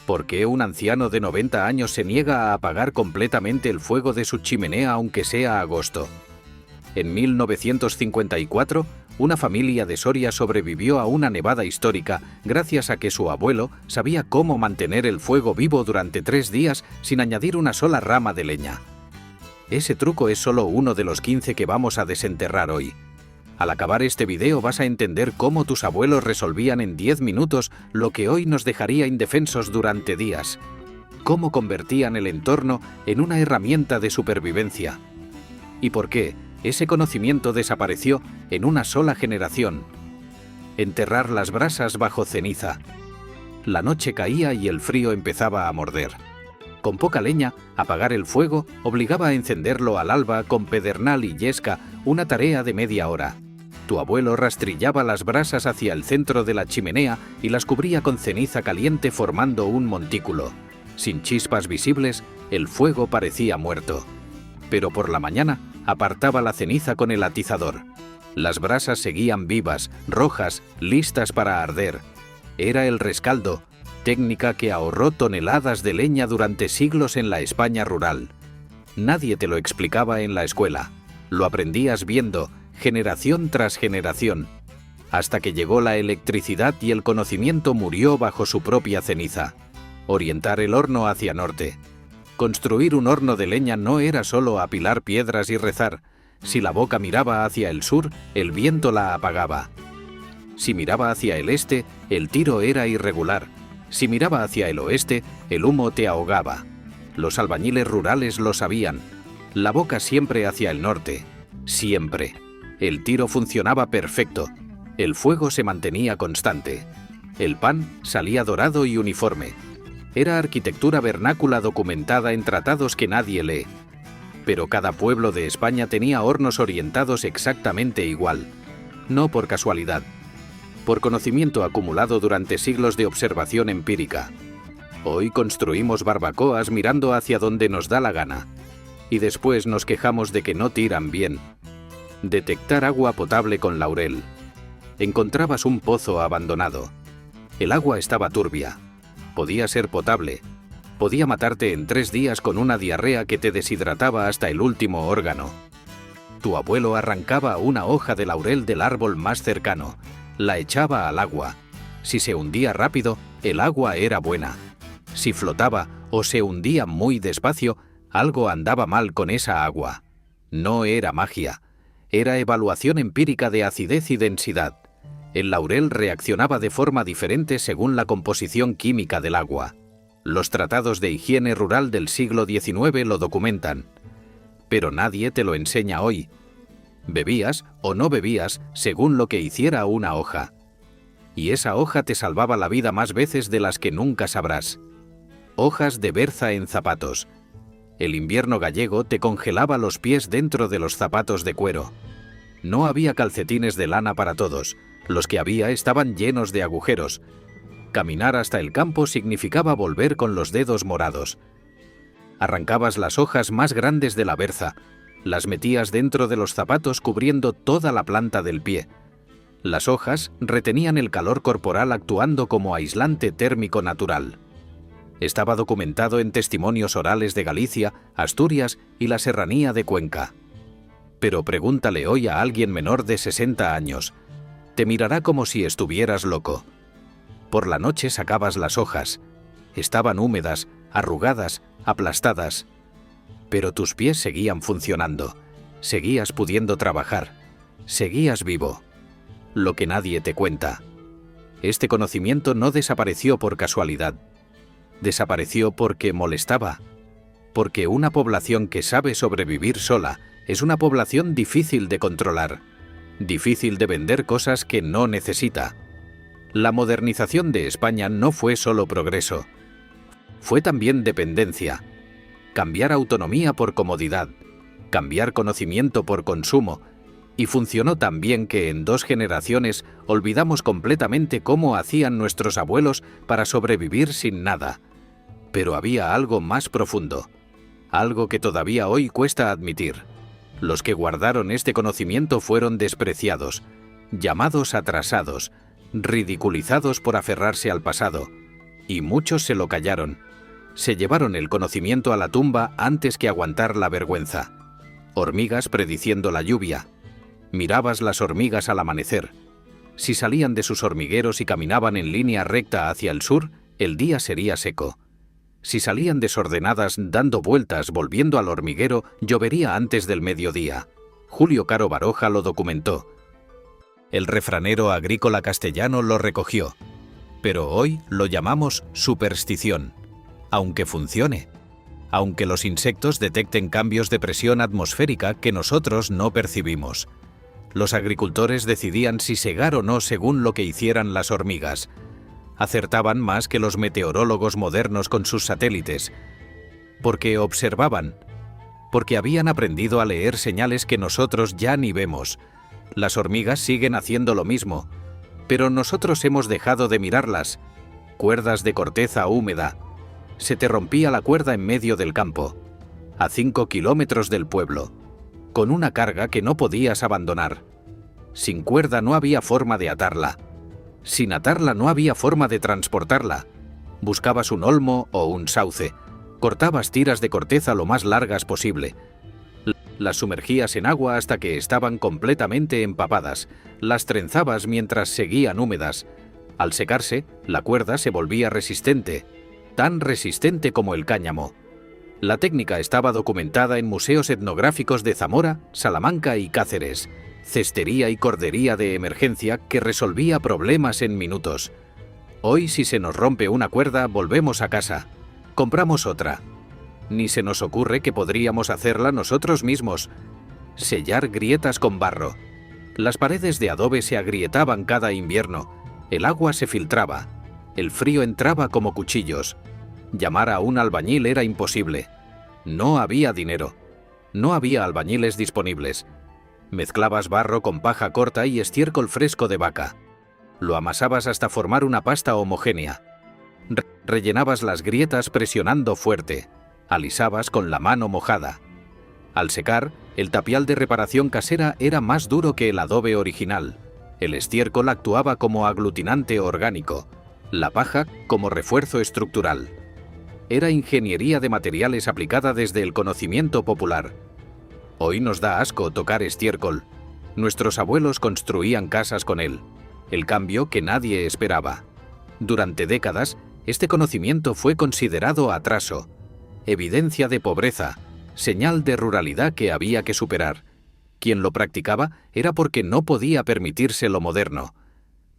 ¿Por qué un anciano de 90 años se niega a apagar completamente el fuego de su chimenea aunque sea agosto? En 1954, una familia de Soria sobrevivió a una nevada histórica gracias a que su abuelo sabía cómo mantener el fuego vivo durante 3 días sin añadir una sola rama de leña. Ese truco es solo uno de los 15 que vamos a desenterrar hoy. Al acabar este video vas a entender cómo tus abuelos resolvían en 10 minutos lo que hoy nos dejaría indefensos durante días. Cómo convertían el entorno en una herramienta de supervivencia. Y por qué ese conocimiento desapareció en una sola generación. Enterrar las brasas bajo ceniza. La noche caía y el frío empezaba a morder. Con poca leña, apagar el fuego obligaba a encenderlo al alba con pedernal y yesca, una tarea de media hora. Tu abuelo rastrillaba las brasas hacia el centro de la chimenea y las cubría con ceniza caliente formando un montículo. Sin chispas visibles, el fuego parecía muerto. Pero por la mañana, apartaba la ceniza con el atizador. Las brasas seguían vivas, rojas, listas para arder. Era el rescaldo, técnica que ahorró toneladas de leña durante siglos en la España rural. Nadie te lo explicaba en la escuela. Lo aprendías viendo, generación tras generación, hasta que llegó la electricidad y el conocimiento murió bajo su propia ceniza. Orientar el horno hacia norte. Construir un horno de leña no era solo apilar piedras y rezar. Si la boca miraba hacia el sur, el viento la apagaba. Si miraba hacia el este, el tiro era irregular. Si miraba hacia el oeste, el humo te ahogaba. Los albañiles rurales lo sabían. La boca siempre hacia el norte. Siempre. El tiro funcionaba perfecto. El fuego se mantenía constante. El pan salía dorado y uniforme. Era arquitectura vernácula documentada en tratados que nadie lee. Pero cada pueblo de España tenía hornos orientados exactamente igual. No por casualidad. Por conocimiento acumulado durante siglos de observación empírica. Hoy construimos barbacoas mirando hacia donde nos da la gana. Y después nos quejamos de que no tiran bien. Detectar agua potable con Laurel. Encontrabas un pozo abandonado. El agua estaba turbia. Podía ser potable. Podía matarte en 3 días con una diarrea que te deshidrataba hasta el último órgano. Tu abuelo arrancaba una hoja de laurel del árbol más cercano. La echaba al agua. Si se hundía rápido, el agua era buena. Si flotaba o se hundía muy despacio, algo andaba mal con esa agua. No era magia. Era evaluación empírica de acidez y densidad. El laurel reaccionaba de forma diferente según la composición química del agua. Los tratados de higiene rural del siglo XIX lo documentan. Pero nadie te lo enseña hoy. Bebías o no bebías según lo que hiciera una hoja. Y esa hoja te salvaba la vida más veces de las que nunca sabrás. Hojas de berza en zapatos. El invierno gallego te congelaba los pies dentro de los zapatos de cuero. No había calcetines de lana para todos. Los que había estaban llenos de agujeros. Caminar hasta el campo significaba volver con los dedos morados. Arrancabas las hojas más grandes de la berza. Las metías dentro de los zapatos cubriendo toda la planta del pie. Las hojas retenían el calor corporal actuando como aislante térmico natural. Estaba documentado en testimonios orales de Galicia, Asturias y la serranía de Cuenca. Pero pregúntale hoy a alguien menor de 60 años. Te mirará como si estuvieras loco. Por la noche sacabas las hojas. Estaban húmedas, arrugadas, aplastadas. Pero tus pies seguían funcionando. Seguías pudiendo trabajar. Seguías vivo. Lo que nadie te cuenta. Este conocimiento no desapareció por casualidad. Desapareció porque molestaba. Porque una población que sabe sobrevivir sola es una población difícil de controlar. Difícil de vender cosas que no necesita. La modernización de España no fue solo progreso. Fue también dependencia. Cambiar autonomía por comodidad. Cambiar conocimiento por consumo. Y funcionó tan bien que en 2 generaciones olvidamos completamente cómo hacían nuestros abuelos para sobrevivir sin nada. Pero había algo más profundo. Algo que todavía hoy cuesta admitir. Los que guardaron este conocimiento fueron llamados atrasados, ridiculizados por aferrarse al pasado, y muchos se lo callaron. Se llevaron el conocimiento a la tumba antes que aguantar la vergüenza. Hormigas prediciendo la lluvia. Mirabas las hormigas al amanecer. Si salían de sus hormigueros y caminaban en línea recta hacia el sur, el día sería seco. Si salían desordenadas dando vueltas volviendo al hormiguero, llovería antes del mediodía. Julio Caro Baroja lo documentó. El refranero agrícola castellano lo recogió. Pero hoy lo llamamos superstición. Aunque funcione. Aunque los insectos detecten cambios de presión atmosférica que nosotros no percibimos. Los agricultores decidían si segar o no según lo que hicieran las hormigas. Acertaban más que los meteorólogos modernos con sus satélites. Porque observaban. Porque habían aprendido a leer señales que nosotros ya ni vemos. Las hormigas siguen haciendo lo mismo. Pero nosotros hemos dejado de mirarlas. Cuerdas de corteza húmeda. Se te rompía la cuerda en medio del campo. A 5 kilómetros del pueblo. Con una carga que no podías abandonar. Sin cuerda no había forma de atarla. Sin atarla no había forma de transportarla. Buscabas un olmo o un sauce. Cortabas tiras de corteza lo más largas posible. Las sumergías en agua hasta que estaban completamente empapadas. Las trenzabas mientras seguían húmedas. Al secarse, la cuerda se volvía resistente. Tan resistente como el cáñamo. La técnica estaba documentada en museos etnográficos de Zamora, Salamanca y Cáceres. Cestería y cordería de emergencia que resolvía problemas en minutos. Hoy, si se nos rompe una cuerda, volvemos a casa. Compramos otra. Ni se nos ocurre que podríamos hacerla nosotros mismos. Sellar grietas con barro. Las paredes de adobe se agrietaban cada invierno. El agua se filtraba. El frío entraba como cuchillos. Llamar a un albañil era imposible. No había dinero. No había albañiles disponibles. Mezclabas barro con paja corta y estiércol fresco de vaca. Lo amasabas hasta formar una pasta homogénea. Rellenabas las grietas presionando fuerte. Alisabas con la mano mojada. Al secar, el tapial de reparación casera era más duro que el adobe original. El estiércol actuaba como aglutinante orgánico. La paja como refuerzo estructural. Era ingeniería de materiales aplicada desde el conocimiento popular. Hoy nos da asco tocar estiércol. Nuestros abuelos construían casas con él. El cambio que nadie esperaba. Durante décadas, este conocimiento fue considerado atraso, evidencia de pobreza, señal de ruralidad que había que superar. Quien lo practicaba era porque no podía permitirse lo moderno.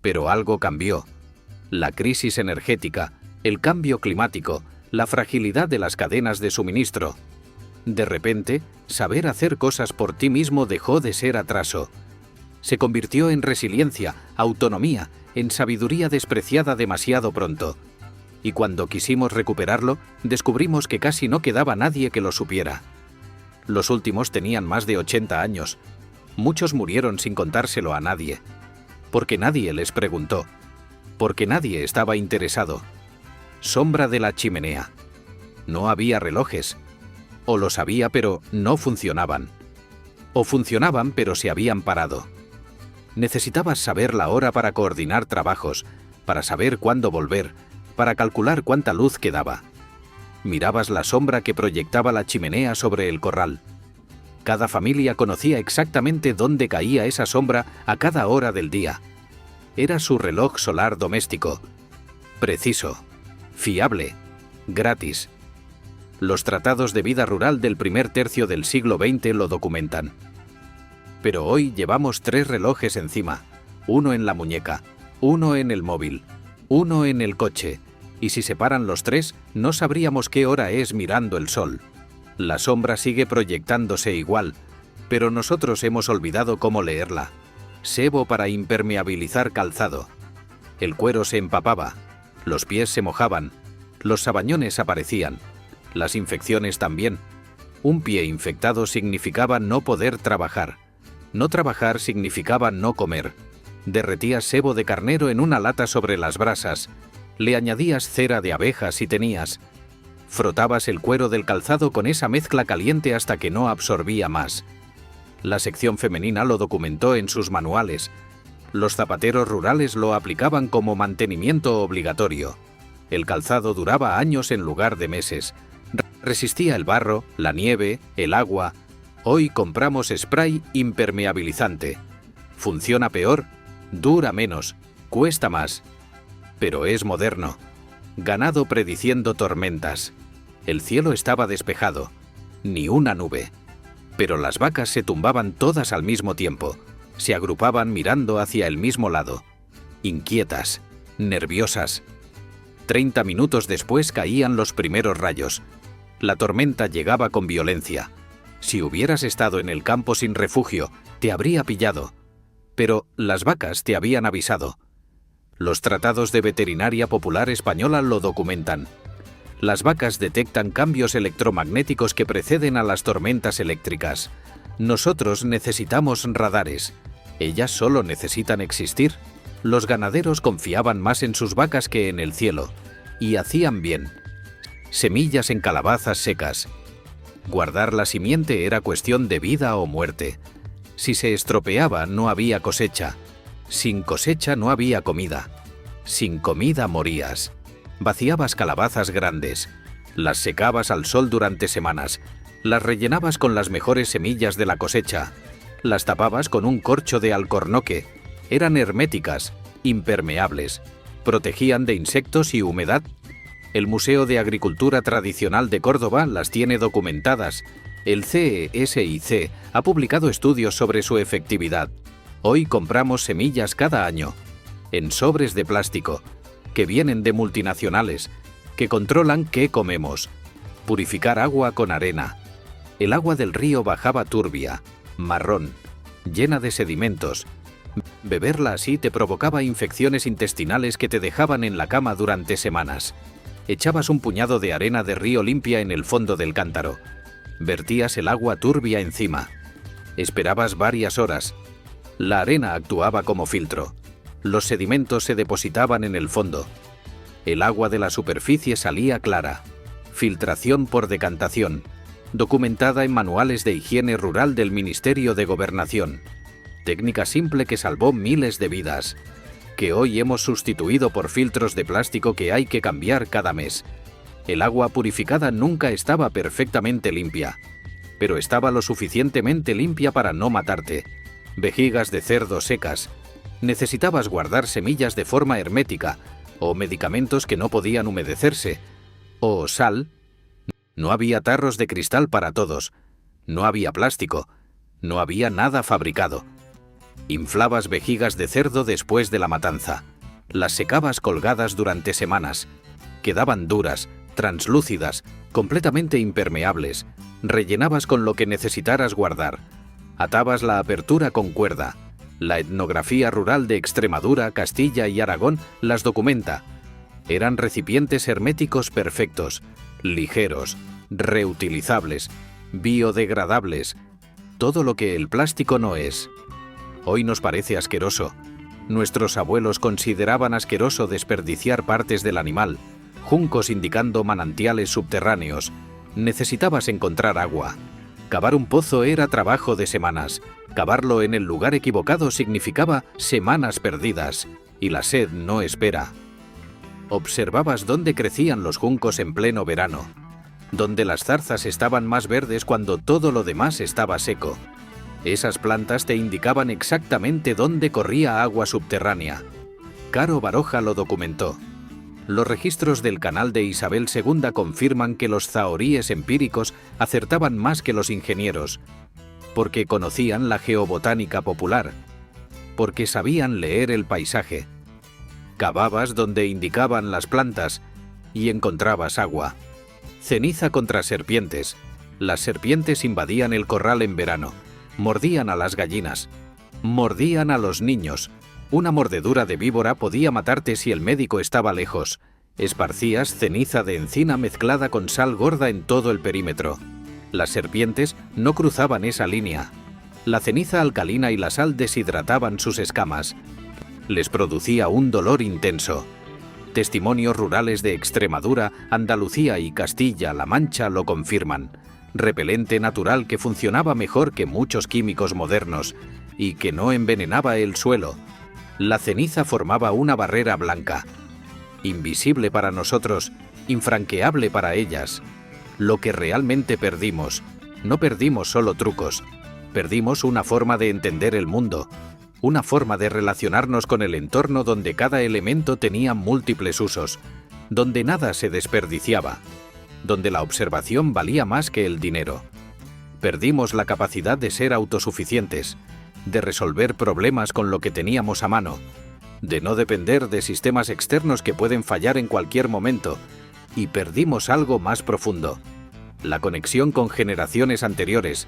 Pero algo cambió. La crisis energética, el cambio climático, la fragilidad de las cadenas de suministro. De repente, saber hacer cosas por ti mismo dejó de ser atraso. Se convirtió en resiliencia, autonomía, en sabiduría despreciada demasiado pronto. Y cuando quisimos recuperarlo, descubrimos que casi no quedaba nadie que lo supiera. Los últimos tenían más de 80 años. Muchos murieron sin contárselo a nadie. Porque nadie les preguntó. Porque nadie estaba interesado. Sombra de la chimenea. No había relojes. O los había, pero no funcionaban. O funcionaban, pero se habían parado. Necesitabas saber la hora para coordinar trabajos, para saber cuándo volver, para calcular cuánta luz quedaba. Mirabas la sombra que proyectaba la chimenea sobre el corral. Cada familia conocía exactamente dónde caía esa sombra a cada hora del día. Era su reloj solar doméstico. Preciso, fiable, gratis. Los tratados de vida rural del primer tercio del siglo XX lo documentan. Pero hoy llevamos 3 relojes encima, uno en la muñeca, uno en el móvil, uno en el coche, y si se paran los 3, no sabríamos qué hora es mirando el sol. La sombra sigue proyectándose igual, pero nosotros hemos olvidado cómo leerla. Sebo para impermeabilizar calzado. El cuero se empapaba, los pies se mojaban, los sabañones aparecían, las infecciones también. Un pie infectado significaba no poder trabajar. No trabajar significaba no comer. Derretías sebo de carnero en una lata sobre las brasas. Le añadías cera de abeja si tenías. Frotabas el cuero del calzado con esa mezcla caliente hasta que no absorbía más. La sección femenina lo documentó en sus manuales. Los zapateros rurales lo aplicaban como mantenimiento obligatorio. El calzado duraba años en lugar de meses. Resistía el barro, la nieve, el agua. Hoy compramos spray impermeabilizante. Funciona peor, dura menos, cuesta más. Pero es moderno. Ganado prediciendo tormentas. El cielo estaba despejado. Ni una nube. Pero las vacas se tumbaban todas al mismo tiempo. Se agrupaban mirando hacia el mismo lado. Inquietas, nerviosas. 30 minutos después caían los primeros rayos. La tormenta llegaba con violencia. Si hubieras estado en el campo sin refugio, te habría pillado. Pero las vacas te habían avisado. Los tratados de veterinaria popular española lo documentan. Las vacas detectan cambios electromagnéticos que preceden a las tormentas eléctricas. Nosotros necesitamos radares. Ellas solo necesitan existir. Los ganaderos confiaban más en sus vacas que en el cielo. Y hacían bien. Semillas en calabazas secas. Guardar la simiente era cuestión de vida o muerte. Si se estropeaba, no había cosecha. Sin cosecha no había comida. Sin comida morías. Vaciabas calabazas grandes. Las secabas al sol durante semanas. Las rellenabas con las mejores semillas de la cosecha. Las tapabas con un corcho de alcornoque. Eran herméticas, impermeables. Protegían de insectos y humedad. El Museo de Agricultura Tradicional de Córdoba las tiene documentadas. El CESIC ha publicado estudios sobre su efectividad. Hoy compramos semillas cada año, en sobres de plástico, que vienen de multinacionales, que controlan qué comemos. Purificar agua con arena. El agua del río bajaba turbia, marrón, llena de sedimentos. Beberla así te provocaba infecciones intestinales que te dejaban en la cama durante semanas. Echabas un puñado de arena de río limpia en el fondo del cántaro. Vertías el agua turbia encima. Esperabas varias horas. La arena actuaba como filtro. Los sedimentos se depositaban en el fondo. El agua de la superficie salía clara. Filtración por decantación. Documentada en manuales de higiene rural del Ministerio de Gobernación. Técnica simple que salvó miles de vidas. Que hoy hemos sustituido por filtros de plástico que hay que cambiar cada mes. El agua purificada nunca estaba perfectamente limpia, pero estaba lo suficientemente limpia para no matarte. Vejigas de cerdo secas. Necesitabas guardar semillas de forma hermética, o medicamentos que no podían humedecerse, o sal. No había tarros de cristal para todos. No había plástico. No había nada fabricado. Inflabas vejigas de cerdo después de la matanza. Las secabas colgadas durante semanas. Quedaban duras, translúcidas, completamente impermeables. Rellenabas con lo que necesitaras guardar. Atabas la apertura con cuerda. La etnografía rural de Extremadura, Castilla y Aragón las documenta. Eran recipientes herméticos perfectos, ligeros, reutilizables, biodegradables. Todo lo que el plástico no es. Hoy nos parece asqueroso. Nuestros abuelos consideraban asqueroso desperdiciar partes del animal, juncos indicando manantiales subterráneos. Necesitabas encontrar agua. Cavar un pozo era trabajo de semanas. Cavarlo en el lugar equivocado significaba semanas perdidas, y la sed no espera. Observabas dónde crecían los juncos en pleno verano, donde las zarzas estaban más verdes cuando todo lo demás estaba seco. Esas plantas te indicaban exactamente dónde corría agua subterránea. Caro Baroja lo documentó. Los registros del canal de Isabel II confirman que los zahoríes empíricos acertaban más que los ingenieros, porque conocían la geobotánica popular, porque sabían leer el paisaje. Cavabas donde indicaban las plantas y encontrabas agua. Ceniza contra serpientes. Las serpientes invadían el corral en verano. Mordían a las gallinas, mordían a los niños. Una mordedura de víbora podía matarte si el médico estaba lejos. Esparcías ceniza de encina mezclada con sal gorda en todo el perímetro. Las serpientes no cruzaban esa línea. La ceniza alcalina y la sal deshidrataban sus escamas. Les producía un dolor intenso. Testimonios rurales de Extremadura, Andalucía y Castilla-La Mancha lo confirman. Repelente natural que funcionaba mejor que muchos químicos modernos y que no envenenaba el suelo. La ceniza formaba una barrera blanca. invisible para nosotros, infranqueable para ellas. Lo que realmente perdimos, no perdimos solo trucos, perdimos una forma de entender el mundo, una forma de relacionarnos con el entorno donde cada elemento tenía múltiples usos, donde nada se desperdiciaba, donde la observación valía más que el dinero. Perdimos la capacidad de ser autosuficientes, de resolver problemas con lo que teníamos a mano, de no depender de sistemas externos que pueden fallar en cualquier momento, y perdimos algo más profundo: la conexión con generaciones anteriores,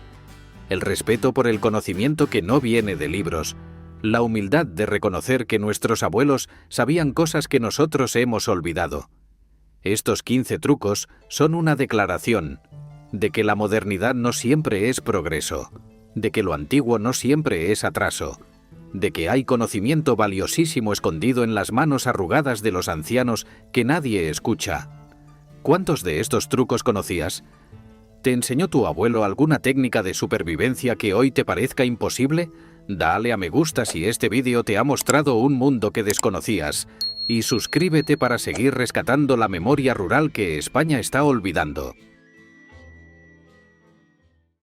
el respeto por el conocimiento que no viene de libros, la humildad de reconocer que nuestros abuelos sabían cosas que nosotros hemos olvidado. Estos 15 trucos son una declaración de que la modernidad no siempre es progreso, de que lo antiguo no siempre es atraso, de que hay conocimiento valiosísimo escondido en las manos arrugadas de los ancianos que nadie escucha. ¿Cuántos de estos trucos conocías? ¿Te enseñó tu abuelo alguna técnica de supervivencia que hoy te parezca imposible? Dale a me gusta si este vídeo te ha mostrado un mundo que desconocías, y suscríbete para seguir rescatando la memoria rural que España está olvidando.